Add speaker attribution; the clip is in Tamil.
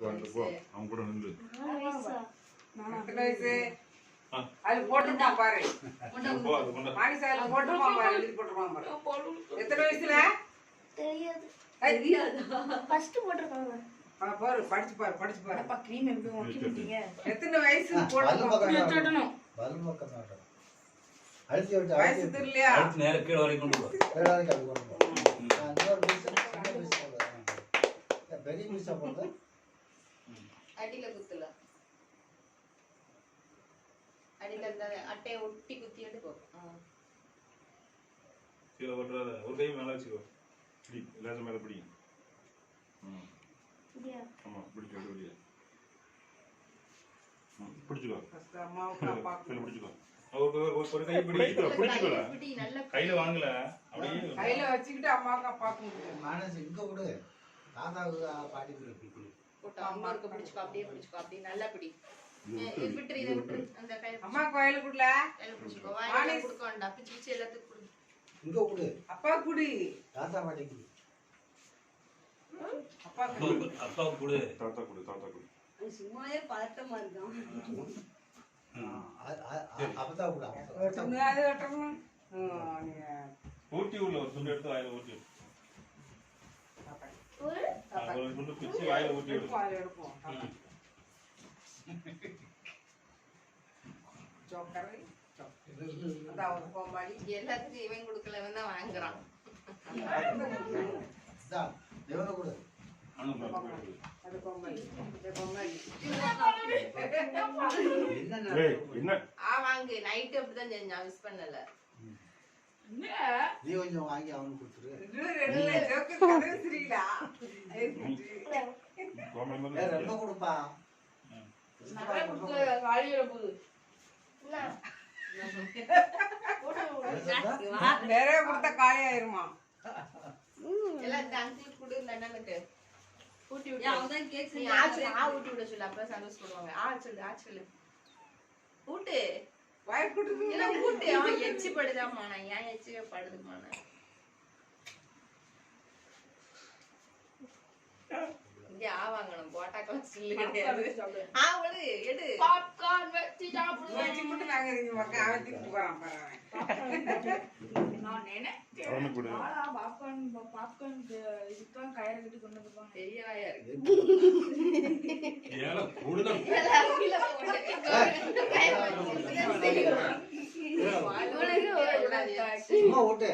Speaker 1: அவன் கூட நின்று
Speaker 2: அது போட்டுமா பாரு மானிசால போட்டுமா பாரு எழுதி போட்டுமா பாரு எத்தனை வயசுல தெரியாது
Speaker 3: ஃபர்ஸ்ட் போட்டுருக்காங்க
Speaker 2: பாரு படிச்சு பாரு
Speaker 3: அப்பா க்ரீம் எப்படி ஊத்திட்டீங்க
Speaker 2: எத்தனை வயசு போட்டுமா
Speaker 3: சுட்டணும்
Speaker 4: பல்ல பக்கம் நாட்டம் அழுத்தி விட்டு
Speaker 2: வயசு தெரியலையா
Speaker 5: நேர கீழ வரைக்கும் கொண்டு போ
Speaker 4: வேளாண் கல்வி கொண்டு போ இன்னொரு பீஸ் சின்ன பீஸ் போடுறேன் பெரிய பீஸா போடுறது
Speaker 6: அடியில குத்துல அடியில அந்த அட்டையை ஒட்டி குத்தி எடுப்போ
Speaker 1: கீழே ஓட்டுறாத ஒரு கை மேலே வச்சுக்கோ பிடி லேசம் மேலே பிடி ஆமாம் பிடிச்சு வெளியே பிடிச்சிக்கோ
Speaker 2: அம்மாவுக்கு அப்பாவுக்கு
Speaker 1: பிடிச்சிக்கோ ஒரு கை பிடிச்சிக்கோ கையில வாங்கல அப்படியே
Speaker 2: கையில வச்சுக்கிட்டு அம்மாவுக்கு அப்பாவுக்கு
Speaker 4: மானஸ் இங்க கொடு தாத்தாவுக்கு பாட்டி
Speaker 6: போட்டு அம்மாவுக்கு பிடிச்சுக்கோ அப்படியே நல்லா பிடி விட்டுரு இதை விட்டுரு அந்த கையில
Speaker 2: அம்மாவுக்கு வயலு குடல
Speaker 6: கையில பிடிச்சுக்கோ வாயில கொடுக்க வேண்டாம் பிச்சு பிச்சு எல்லாத்துக்கும் கொடு
Speaker 4: இங்க கொடு
Speaker 2: அப்பா குடி
Speaker 4: தாத்தா பாட்டி கொடு
Speaker 2: அப்பா
Speaker 5: அப்பாவுக்கு கொடு
Speaker 1: தாத்தா கொடு
Speaker 3: சும்மாவே பதட்டமா இருக்கான்
Speaker 4: அப்பதான் கொடு
Speaker 2: அது வெட்டணும்
Speaker 1: ஊட்டி உள்ள ஒரு துண்டு எடுத்து வாயில ஊட்டி ஒரு துண்டு பிச்சு வாயில ஊட்டி விடு
Speaker 2: எடுப்போம் ஜோக்கரை அதான் கோமாளி
Speaker 6: எல்லாத்துக்கும் இவன் கொடுக்கலவன் தான் வாங்குறான்
Speaker 4: இவனை கொடு
Speaker 2: அது கோமாளி கோமாளி
Speaker 1: என்ன
Speaker 6: வாங்கு நைட்டு அப்படிதான் செஞ்சான் மிஸ் பண்ணல
Speaker 4: நீ கொஞ்சம் வாங்கி அவனுக்கு கொடுத்துரு ரொம்ப கொடுப்பா
Speaker 2: நிறைய கொடுத்தா காலியாயிருமா
Speaker 6: எல்லாம் இந்த அங்கிள் கொடு இந்த அண்ணனுக்கு ஊட்டி விடு
Speaker 3: அவதான் கேக்
Speaker 6: நீ ஊட்டி விட சொல்லு அப்ப சந்தோஷப்படுவாங்க சொல்லு ஊட்டு
Speaker 2: வாய் கொடுத்து
Speaker 6: இல்ல ஊட்டு அவன் எச்சி படுதாமா நான் ஏன் எச்சி படுதுமா இங்க வாங்கணும் போட்டாக்கெல்லாம் சில்லு கிடையாது விடு எடு
Speaker 3: பாப்கார்ன் வெச்சி சாப்பிடுவேன்
Speaker 2: வச்சு மட்டும் நாங்க நீங்க மக்கள் அவன் திட்டு போறான் பாரு
Speaker 3: நான் நினைச்சேன் பாப்கார்ன் இதுதான் கயிறு கட்டி கொண்டு வந்துருப்பாங்க
Speaker 6: பெரிய வாயா இருக்கு
Speaker 1: ஏல கூடுதல்
Speaker 4: சும்மா ஓட்டு